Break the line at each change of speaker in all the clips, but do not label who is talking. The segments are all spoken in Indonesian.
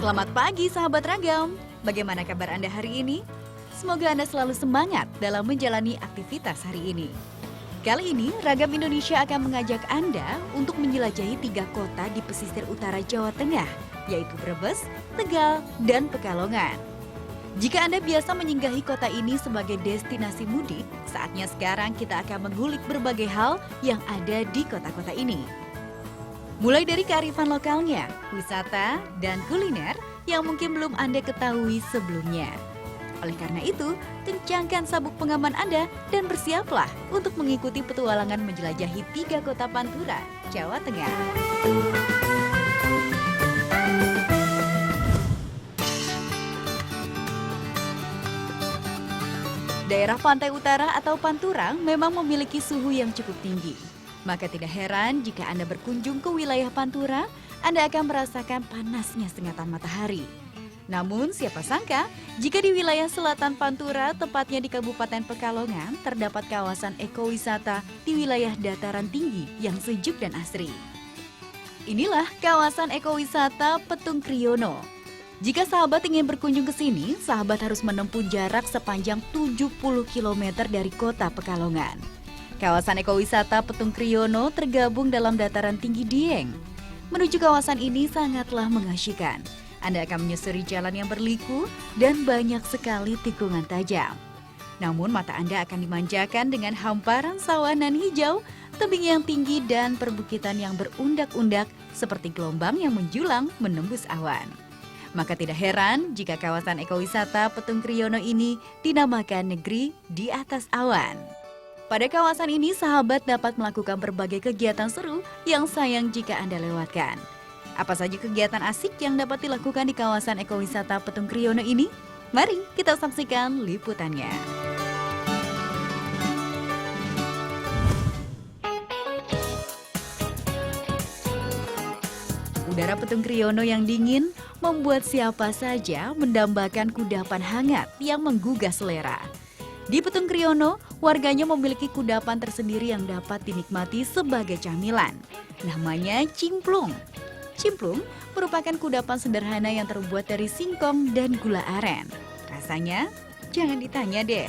Selamat pagi sahabat ragam. Bagaimana kabar Anda hari ini? Semoga Anda selalu semangat dalam menjalani aktivitas hari ini. Kali ini Ragam Indonesia akan mengajak Anda untuk menjelajahi 3 kota di pesisir utara Jawa Tengah, yaitu Brebes, Tegal, dan Pekalongan. Jika Anda biasa menyinggahi kota ini sebagai destinasi mudik, saatnya sekarang kita akan mengulik berbagai hal yang ada di kota-kota ini. Mulai dari kearifan lokalnya, wisata, dan kuliner yang mungkin belum Anda ketahui sebelumnya. Oleh karena itu, kencangkan sabuk pengaman Anda dan bersiaplah untuk mengikuti petualangan menjelajahi 3 kota Pantura, Jawa Tengah. Daerah pantai utara atau Pantura memang memiliki suhu yang cukup tinggi. Maka tidak heran jika Anda berkunjung ke wilayah Pantura, Anda akan merasakan panasnya sengatan matahari. Namun siapa sangka jika di wilayah selatan Pantura, tepatnya di Kabupaten Pekalongan, terdapat kawasan ekowisata di wilayah dataran tinggi yang sejuk dan asri. Inilah kawasan ekowisata Petung Kriono. Jika sahabat ingin berkunjung ke sini, sahabat harus menempuh jarak sepanjang 70 km dari kota Pekalongan. Kawasan ekowisata Petung Kriono tergabung dalam dataran tinggi Dieng. Menuju kawasan ini sangatlah mengasyikan. Anda akan menyusuri jalan yang berliku dan banyak sekali tikungan tajam. Namun mata Anda akan dimanjakan dengan hamparan sawah nan hijau, tebing yang tinggi dan perbukitan yang berundak-undak seperti gelombang yang menjulang menembus awan. Maka tidak heran jika kawasan ekowisata Petung Kriono ini dinamakan negeri di atas awan. Pada kawasan ini, sahabat dapat melakukan berbagai kegiatan seru yang sayang jika Anda lewatkan. Apa saja kegiatan asik yang dapat dilakukan di kawasan ekowisata Petung Kriono ini? Mari kita saksikan liputannya. Udara Petung Kriono yang dingin membuat siapa saja mendambakan kudapan hangat yang menggugah selera. Di Petung Kriono, warganya memiliki kudapan tersendiri yang dapat dinikmati sebagai camilan. Namanya cimplung. Cimplung merupakan kudapan sederhana yang terbuat dari singkong dan gula aren. Rasanya jangan ditanya deh.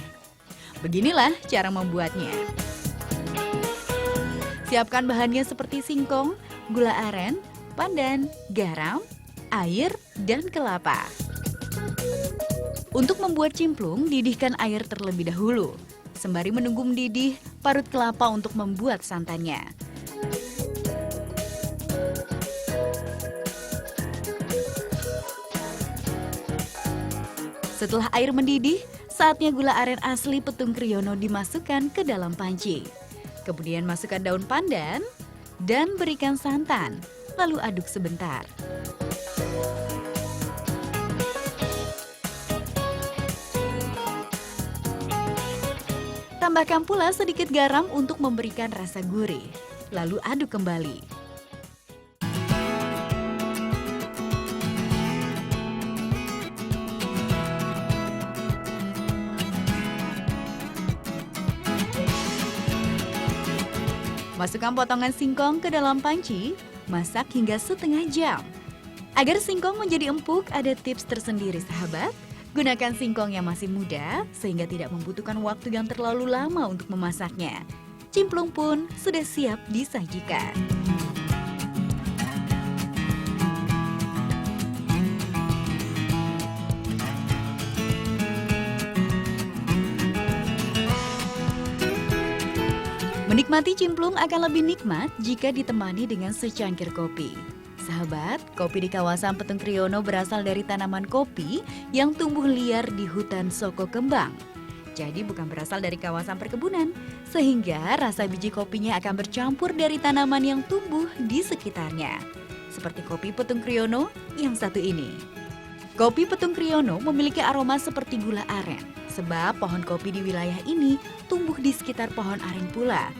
Beginilah cara membuatnya. Siapkan bahannya seperti singkong, gula aren, pandan, garam, air, dan kelapa. Untuk membuat cimplung, didihkan air terlebih dahulu. Sembari menunggu mendidih, parut kelapa untuk membuat santannya. Setelah air mendidih, saatnya gula aren asli Petung Kriono dimasukkan ke dalam panci. Kemudian masukkan daun pandan dan berikan santan, lalu aduk sebentar. Tambahkan pula sedikit garam untuk memberikan rasa gurih, lalu aduk kembali. Masukkan potongan singkong ke dalam panci, masak hingga setengah jam. Agar singkong menjadi empuk, ada tips tersendiri sahabat. Gunakan singkong yang masih muda sehingga tidak membutuhkan waktu yang terlalu lama untuk memasaknya. Cimplung pun sudah siap disajikan. Menikmati cimplung akan lebih nikmat jika ditemani dengan secangkir kopi. Sahabat, kopi di kawasan Petung Kriono berasal dari tanaman kopi yang tumbuh liar di hutan Soko Kembang. Jadi bukan berasal dari kawasan perkebunan, sehingga rasa biji kopinya akan bercampur dari tanaman yang tumbuh di sekitarnya. Seperti kopi Petung Kriono yang satu ini. Kopi Petung Kriono memiliki aroma seperti gula aren, sebab pohon kopi di wilayah ini tumbuh di sekitar pohon aren pula.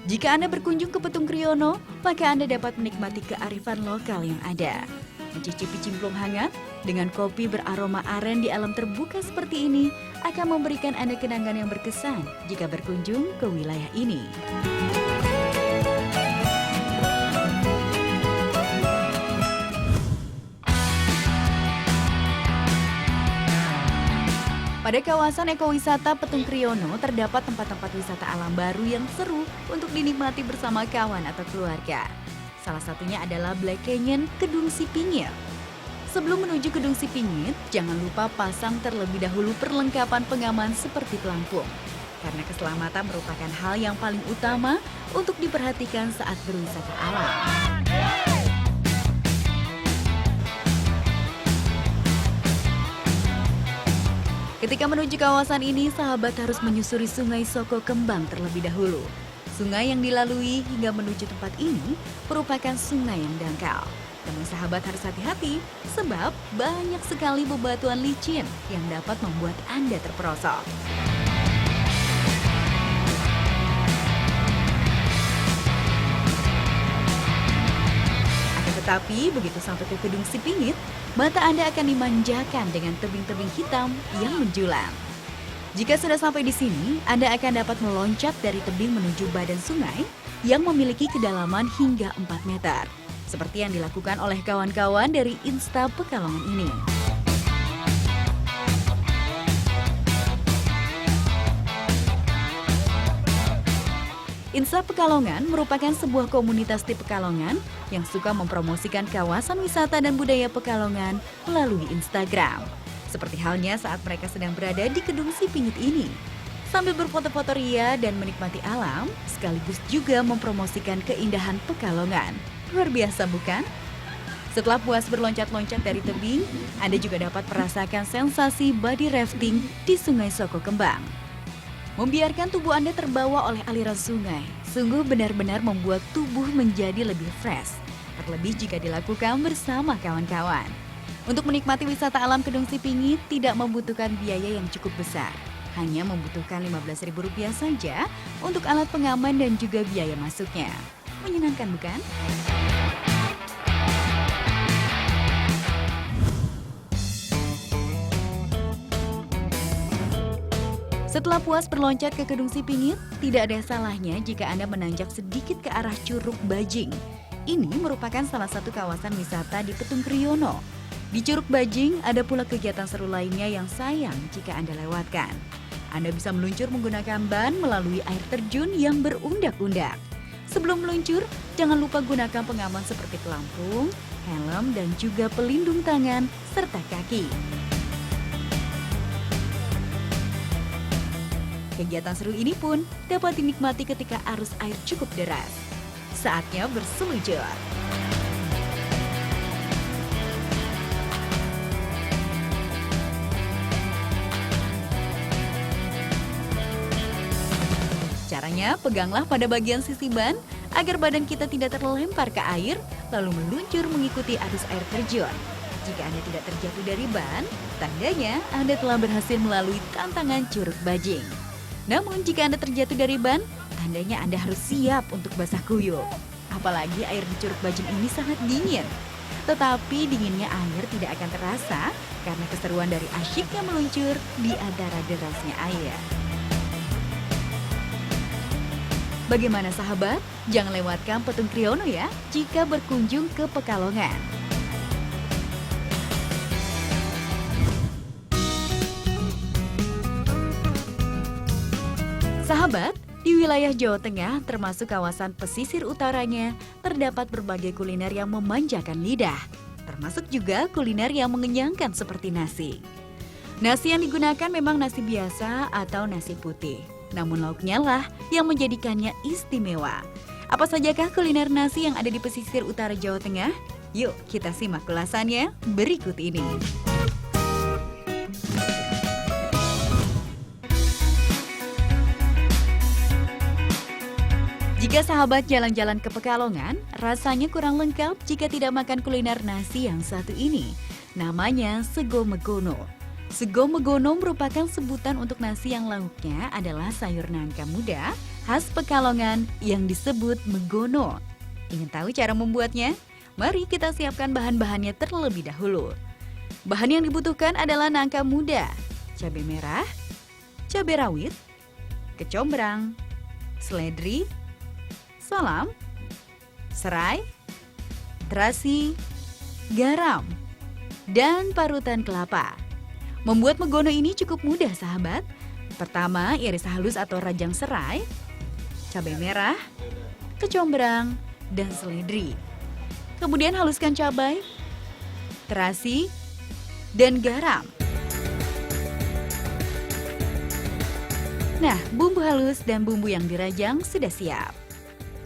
Jika Anda berkunjung ke Petung Kriono, maka Anda dapat menikmati kearifan lokal yang ada. Mencicipi cimplung hangat dengan kopi beraroma aren di alam terbuka seperti ini akan memberikan Anda kenangan yang berkesan jika berkunjung ke wilayah ini. Pada kawasan ekowisata Petung Kriono terdapat tempat-tempat wisata alam baru yang seru untuk dinikmati bersama kawan atau keluarga. Salah satunya adalah Black Canyon Kedung Sipingit. Sebelum menuju Kedung Sipingit, jangan lupa pasang terlebih dahulu perlengkapan pengaman seperti pelampung. Karena keselamatan merupakan hal yang paling utama untuk diperhatikan saat berwisata alam. Ketika menuju kawasan ini, sahabat harus menyusuri Sungai Soko Kembang terlebih dahulu. Sungai yang dilalui hingga menuju tempat ini merupakan sungai yang dangkal. Namun sahabat harus hati-hati sebab banyak sekali bebatuan licin yang dapat membuat Anda terperosok. Tapi begitu sampai ke Kedung Sipingit, mata Anda akan dimanjakan dengan tebing-tebing hitam yang menjulang. Jika sudah sampai di sini, Anda akan dapat meloncat dari tebing menuju badan sungai yang memiliki kedalaman hingga 4 meter. Seperti yang dilakukan oleh kawan-kawan dari Insta Pekalongan ini. Insta Pekalongan merupakan sebuah komunitas di Pekalongan yang suka mempromosikan kawasan wisata dan budaya Pekalongan melalui Instagram. Seperti halnya saat mereka sedang berada di Kedung Sipingit ini. Sambil berfoto-foto ria dan menikmati alam, sekaligus juga mempromosikan keindahan Pekalongan. Luar biasa bukan? Setelah puas berloncat-loncat dari tebing, Anda juga dapat merasakan sensasi body rafting di Sungai Soko Kembang. Membiarkan tubuh Anda terbawa oleh aliran sungai, sungguh benar-benar membuat tubuh menjadi lebih fresh. Terlebih jika dilakukan bersama kawan-kawan. Untuk menikmati wisata alam Kedung Sipingit tidak membutuhkan biaya yang cukup besar. Hanya membutuhkan Rp15.000 saja untuk alat pengaman dan juga biaya masuknya. Menyenangkan bukan? Setelah puas berloncat ke Kedung Sipingit, tidak ada salahnya jika Anda menanjak sedikit ke arah Curug Bajing. Ini merupakan salah satu kawasan wisata di Petung Kriono. Di Curug Bajing ada pula kegiatan seru lainnya yang sayang jika Anda lewatkan. Anda bisa meluncur menggunakan ban melalui air terjun yang berundak-undak. Sebelum meluncur, jangan lupa gunakan pengaman seperti pelampung, helm, dan juga pelindung tangan serta kaki. Kegiatan seru ini pun dapat dinikmati ketika arus air cukup deras. Saatnya berseluncur. Caranya, peganglah pada bagian sisi ban agar badan kita tidak terlempar ke air, lalu meluncur mengikuti arus air terjun. Jika Anda tidak terjatuh dari ban, tandanya Anda telah berhasil melalui tantangan Curug Bajing. Namun jika Anda terjatuh dari ban, tandanya Anda harus siap untuk basah kuyup. Apalagi air di Curug Bajing ini sangat dingin. Tetapi dinginnya air tidak akan terasa karena keseruan dari asyiknya meluncur di antara derasnya air. Bagaimana sahabat? Jangan lewatkan Petung Kriono ya jika berkunjung ke Pekalongan. Sahabat, di wilayah Jawa Tengah termasuk kawasan pesisir utaranya terdapat berbagai kuliner yang memanjakan lidah. Termasuk juga kuliner yang mengenyangkan seperti nasi. Nasi yang digunakan memang nasi biasa atau nasi putih. Namun lauknya lah yang menjadikannya istimewa. Apa sajakah kuliner nasi yang ada di pesisir utara Jawa Tengah? Yuk kita simak ulasannya berikut ini. Jika sahabat jalan-jalan ke Pekalongan, rasanya kurang lengkap jika tidak makan kuliner nasi yang satu ini. Namanya Sego Megono. Sego Megono merupakan sebutan untuk nasi yang lauknya adalah sayur nangka muda khas Pekalongan yang disebut megono. Ingin tahu cara membuatnya? Mari kita siapkan bahan-bahannya terlebih dahulu. Bahan yang dibutuhkan adalah nangka muda, cabai merah, cabai rawit, kecombrang, seledri, salam, serai, terasi, garam, dan parutan kelapa. Membuat megono ini cukup mudah sahabat. Pertama, iris halus atau rajang serai, cabai merah, kecombrang, dan seledri. Kemudian haluskan cabai, terasi, dan garam. Nah, bumbu halus dan bumbu yang dirajang sudah siap.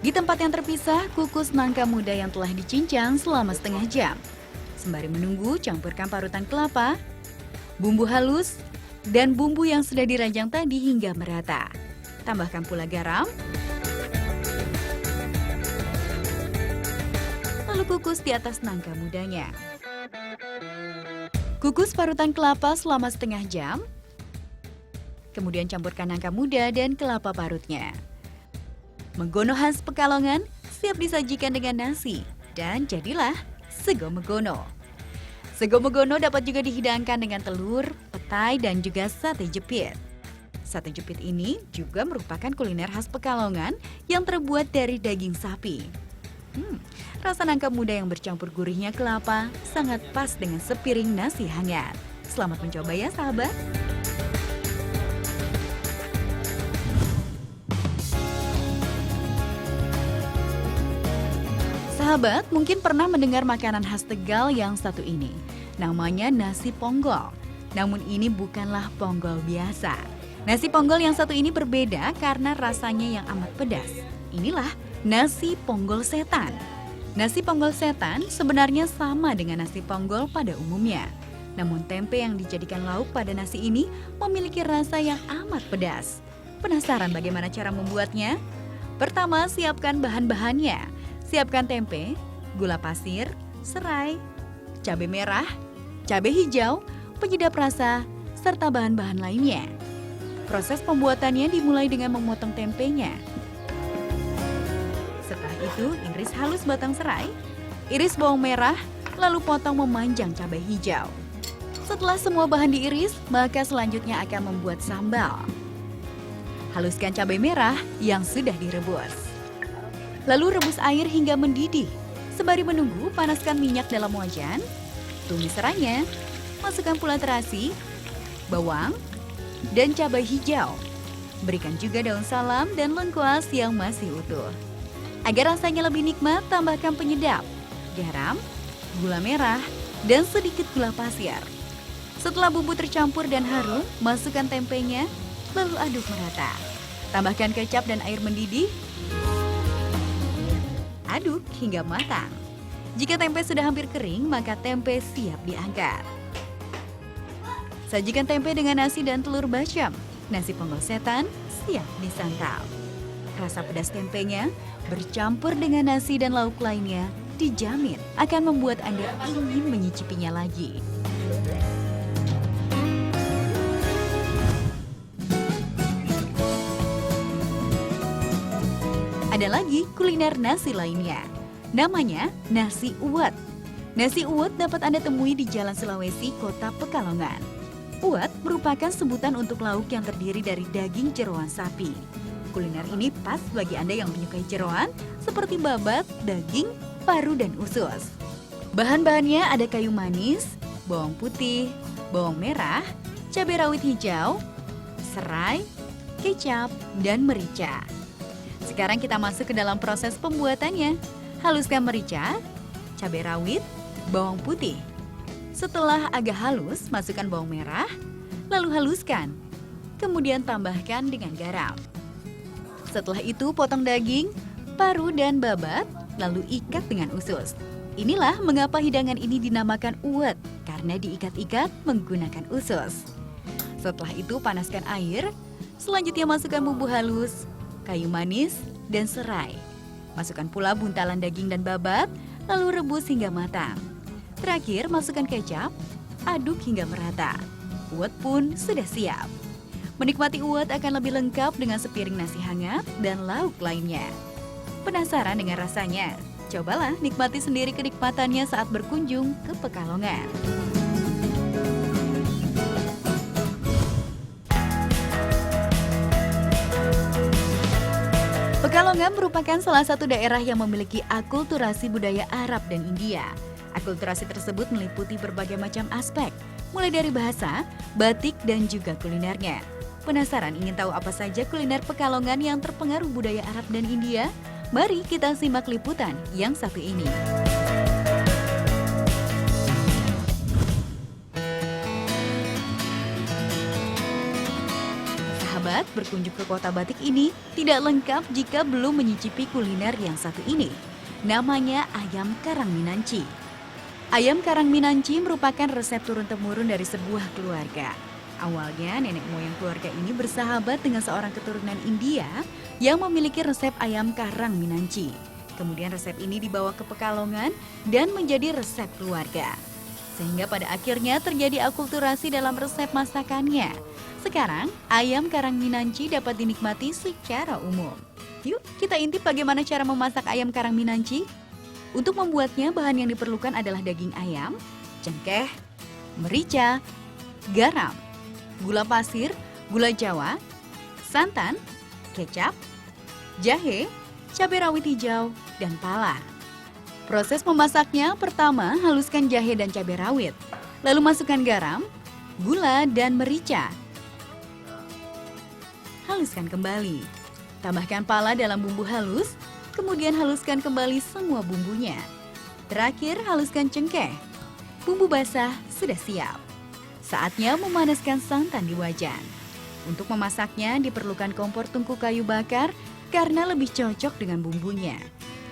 Di tempat yang terpisah, kukus nangka muda yang telah dicincang selama setengah jam. Sembari menunggu, campurkan parutan kelapa, bumbu halus, dan bumbu yang sudah dirajang tadi hingga merata. Tambahkan pula garam, lalu kukus di atas nangka mudanya. Kukus parutan kelapa selama setengah jam, kemudian campurkan nangka muda dan kelapa parutnya. Megono khas Pekalongan siap disajikan dengan nasi dan jadilah sego megono. Sego megono dapat juga dihidangkan dengan telur, petai, dan juga sate jepit. Sate jepit ini juga merupakan kuliner khas Pekalongan yang terbuat dari daging sapi. Rasa nangka muda yang bercampur gurihnya kelapa sangat pas dengan sepiring nasi hangat. Selamat mencoba ya sahabat. Sahabat mungkin pernah mendengar makanan khas Tegal yang satu ini. Namanya nasi ponggol. Namun ini bukanlah ponggol biasa. Nasi ponggol yang satu ini berbeda karena rasanya yang amat pedas. Inilah nasi ponggol setan. Nasi ponggol setan sebenarnya sama dengan nasi ponggol pada umumnya. Namun tempe yang dijadikan lauk pada nasi ini memiliki rasa yang amat pedas. Penasaran bagaimana cara membuatnya? Pertama, siapkan bahan-bahannya. Siapkan tempe, gula pasir, serai, cabai merah, cabai hijau, penyedap rasa, serta bahan-bahan lainnya. Proses pembuatannya dimulai dengan memotong tempenya. Setelah itu, iris halus batang serai, iris bawang merah, lalu potong memanjang cabai hijau. Setelah semua bahan diiris, maka selanjutnya akan membuat sambal. Haluskan cabai merah yang sudah direbus. Lalu rebus air hingga mendidih. Sembari menunggu, panaskan minyak dalam wajan, tumis serainya, masukkan pula terasi, bawang, dan cabai hijau. Berikan juga daun salam dan lengkuas yang masih utuh. Agar rasanya lebih nikmat, tambahkan penyedap, garam, gula merah, dan sedikit gula pasir. Setelah bumbu tercampur dan harum, masukkan tempenya, lalu aduk merata. Tambahkan kecap dan air mendidih. Aduk hingga matang. Jika tempe sudah hampir kering, maka tempe siap diangkat. Sajikan tempe dengan nasi dan telur bacem. Nasi ponggol setan siap disantap. Rasa pedas tempenya bercampur dengan nasi dan lauk lainnya dijamin akan membuat Anda ingin menyicipinya lagi. Ada lagi kuliner nasi lainnya. Namanya nasi uwet. Nasi uwet dapat Anda temui di Jalan Sulawesi, Kota Pekalongan. Uwet merupakan sebutan untuk lauk yang terdiri dari daging jeroan sapi. Kuliner ini pas bagi Anda yang menyukai jeroan seperti babat, daging, paru, dan usus. Bahan-bahannya ada kayu manis, bawang putih, bawang merah, cabai rawit hijau, serai, kecap, dan merica. Sekarang kita masuk ke dalam proses pembuatannya. Haluskan merica, cabai rawit, bawang putih. Setelah agak halus, masukkan bawang merah, lalu haluskan. Kemudian tambahkan dengan garam. Setelah itu potong daging, paru, dan babat, lalu ikat dengan usus. Inilah mengapa hidangan ini dinamakan uwet, karena diikat-ikat menggunakan usus. Setelah itu panaskan air, selanjutnya masukkan bumbu halus, kayu manis, dan serai. Masukkan pula buntalan daging dan babat, lalu rebus hingga matang. Terakhir, masukkan kecap, aduk hingga merata. Uwet pun sudah siap. Menikmati uwet akan lebih lengkap dengan sepiring nasi hangat dan lauk lainnya. Penasaran dengan rasanya? Cobalah nikmati sendiri kenikmatannya saat berkunjung ke Pekalongan. Pekalongan merupakan salah satu daerah yang memiliki akulturasi budaya Arab dan India. Akulturasi tersebut meliputi berbagai macam aspek, mulai dari bahasa, batik, dan juga kulinernya. Penasaran ingin tahu apa saja kuliner Pekalongan yang terpengaruh budaya Arab dan India? Mari kita simak liputan yang satu ini. Sahabat, berkunjung ke kota batik ini tidak lengkap jika belum menyicipi kuliner yang satu ini. Namanya ayam karang Minanci. Ayam karang Minanci merupakan resep turun-temurun dari sebuah keluarga. Awalnya nenek moyang keluarga ini bersahabat dengan seorang keturunan India yang memiliki resep ayam karang Minanci. Kemudian resep ini dibawa ke Pekalongan dan menjadi resep keluarga. Sehingga pada akhirnya terjadi akulturasi dalam resep masakannya. Sekarang, ayam karang Minanci dapat dinikmati secara umum. Yuk, kita intip bagaimana cara memasak ayam karang Minanci. Untuk membuatnya, bahan yang diperlukan adalah daging ayam, cengkeh, merica, garam, gula pasir, gula jawa, santan, kecap, jahe, cabai rawit hijau, dan pala. Proses memasaknya, pertama haluskan jahe dan cabai rawit, lalu masukkan garam, gula, dan merica. Haluskan kembali. Tambahkan pala dalam bumbu halus, kemudian haluskan kembali semua bumbunya. Terakhir, haluskan cengkeh. Bumbu basah sudah siap. Saatnya memanaskan santan di wajan. Untuk memasaknya diperlukan kompor tungku kayu bakar karena lebih cocok dengan bumbunya.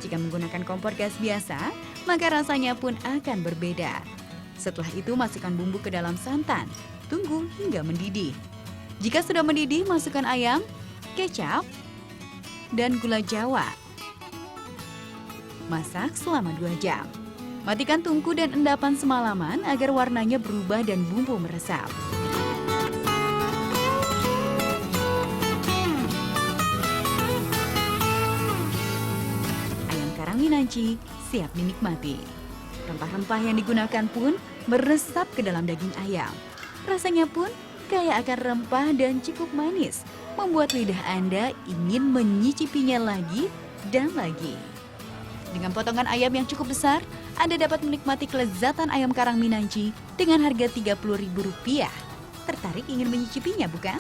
Jika menggunakan kompor gas biasa, maka rasanya pun akan berbeda. Setelah itu masukkan bumbu ke dalam santan. Tunggu hingga mendidih. Jika sudah mendidih, masukkan ayam, kecap, dan gula jawa. Masak selama 2 jam. Matikan tungku dan endapan semalaman agar warnanya berubah dan bumbu meresap. Ayam karang Minanci siap dinikmati. Rempah-rempah yang digunakan pun meresap ke dalam daging ayam. Rasanya pun kaya akan rempah dan cukup manis, membuat lidah Anda ingin menyicipinya lagi dan lagi. Dengan potongan ayam yang cukup besar, Anda dapat menikmati kelezatan ayam karang Minanci dengan harga Rp30.000. Tertarik ingin menyicipinya, bukan?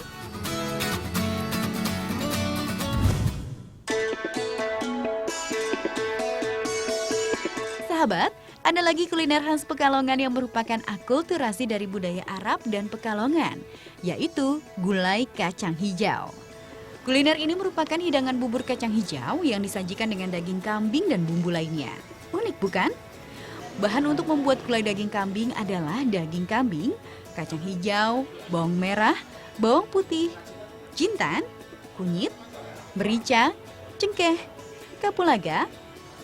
Sahabat, ada lagi kuliner khas Pekalongan yang merupakan akulturasi dari budaya Arab dan Pekalongan, yaitu gulai kacang hijau. Kuliner ini merupakan hidangan bubur kacang hijau yang disajikan dengan daging kambing dan bumbu lainnya. Unik bukan? Bahan untuk membuat gulai daging kambing adalah daging kambing, kacang hijau, bawang merah, bawang putih, jintan, kunyit, merica, cengkeh, kapulaga,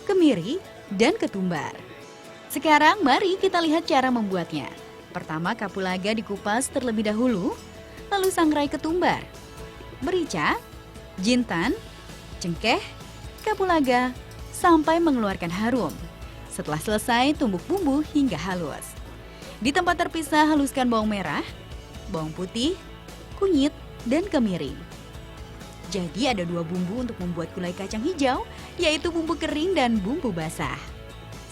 kemiri, dan ketumbar. Sekarang mari kita lihat cara membuatnya. Pertama, kapulaga dikupas terlebih dahulu, lalu sangrai ketumbar, merica, jintan, cengkeh, kapulaga, sampai mengeluarkan harum. Setelah selesai, tumbuk bumbu hingga halus. Di tempat terpisah, haluskan bawang merah, bawang putih, kunyit, dan kemiri. Jadi ada 2 bumbu untuk membuat gulai kacang hijau, yaitu bumbu kering dan bumbu basah.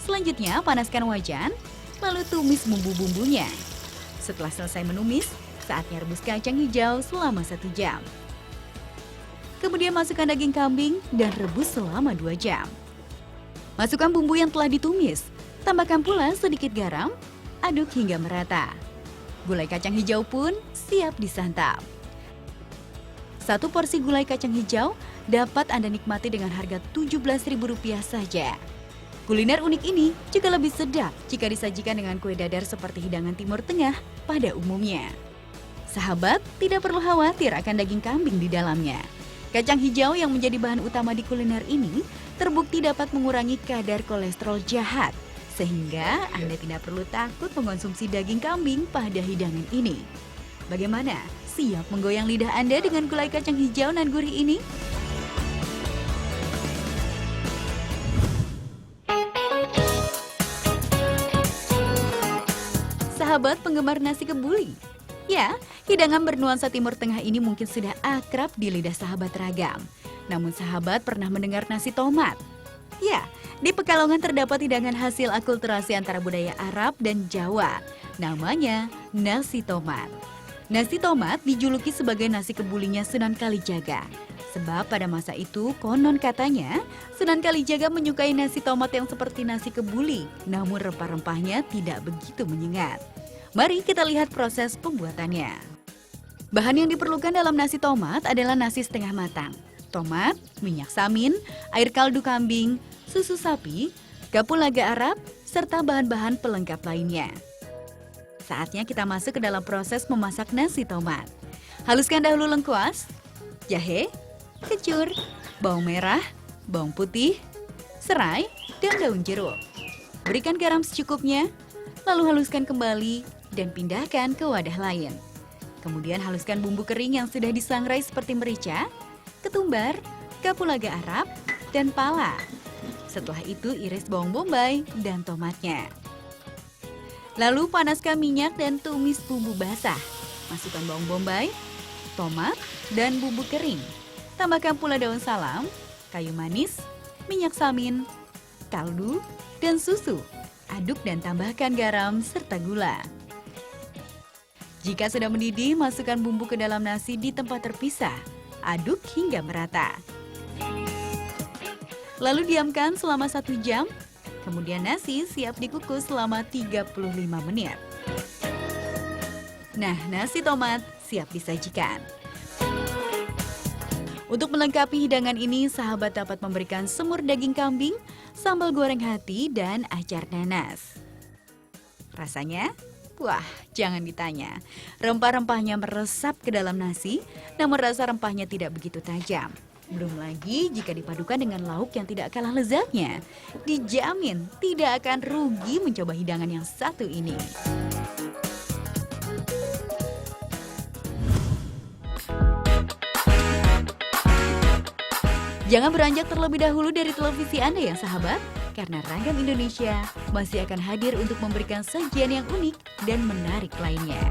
Selanjutnya, panaskan wajan, lalu tumis bumbu-bumbunya. Setelah selesai menumis, saatnya rebus kacang hijau selama 1 jam. Kemudian masukkan daging kambing dan rebus selama 2 jam. Masukkan bumbu yang telah ditumis, tambahkan pula sedikit garam, aduk hingga merata. Gulai kacang hijau pun siap disantap. 1 porsi gulai kacang hijau dapat Anda nikmati dengan harga Rp17.000 saja. Kuliner unik ini juga lebih sedap jika disajikan dengan kue dadar seperti hidangan Timur Tengah pada umumnya. Sahabat, tidak perlu khawatir akan daging kambing di dalamnya. Kacang hijau yang menjadi bahan utama di kuliner ini terbukti dapat mengurangi kadar kolesterol jahat, sehingga Anda tidak perlu takut mengonsumsi daging kambing pada hidangan ini. Bagaimana? Siap menggoyang lidah Anda dengan gulai kacang hijau nan gurih ini? Sahabat penggemar nasi kebuli. Ya, hidangan bernuansa Timur Tengah ini mungkin sudah akrab di lidah sahabat ragam. Namun sahabat pernah mendengar nasi tomat? Ya, di Pekalongan terdapat hidangan hasil akulturasi antara budaya Arab dan Jawa. Namanya nasi tomat. Nasi tomat dijuluki sebagai nasi kebulinya Sunan Kalijaga. Sebab pada masa itu konon katanya Sunan Kalijaga menyukai nasi tomat yang seperti nasi kebuli, namun rempah-rempahnya tidak begitu menyengat. Mari kita lihat proses pembuatannya. Bahan yang diperlukan dalam nasi tomat adalah nasi setengah matang, tomat, minyak samin, air kaldu kambing, susu sapi, kapulaga Arab, serta bahan-bahan pelengkap lainnya. Saatnya kita masuk ke dalam proses memasak nasi tomat. Haluskan dahulu lengkuas, jahe, kencur, bawang merah, bawang putih, serai, dan daun jeruk. Berikan garam secukupnya, lalu haluskan kembali dan pindahkan ke wadah lain. Kemudian haluskan bumbu kering yang sudah disangrai seperti merica, ketumbar, kapulaga Arab, dan pala. Setelah itu iris bawang bombay dan tomatnya. Lalu panaskan minyak dan tumis bumbu basah. Masukkan bawang bombay, tomat, dan bumbu kering. Tambahkan pula daun salam, kayu manis, minyak samin, kaldu, dan susu. Aduk dan tambahkan garam serta gula. Jika sudah mendidih, masukkan bumbu ke dalam nasi di tempat terpisah. Aduk hingga merata. Lalu diamkan selama 1 jam. Kemudian nasi siap dikukus selama 35 menit. Nah, nasi tomat siap disajikan. Untuk melengkapi hidangan ini, sahabat dapat memberikan semur daging kambing, sambal goreng hati, dan acar nanas. Rasanya? Wah, jangan ditanya. Rempah-rempahnya meresap ke dalam nasi, namun rasa rempahnya tidak begitu tajam. Belum lagi jika dipadukan dengan lauk yang tidak kalah lezatnya. Dijamin tidak akan rugi mencoba hidangan yang satu ini. Jangan beranjak terlebih dahulu dari televisi Anda ya sahabat, karena Ragam Indonesia masih akan hadir untuk memberikan sajian yang unik dan menarik lainnya.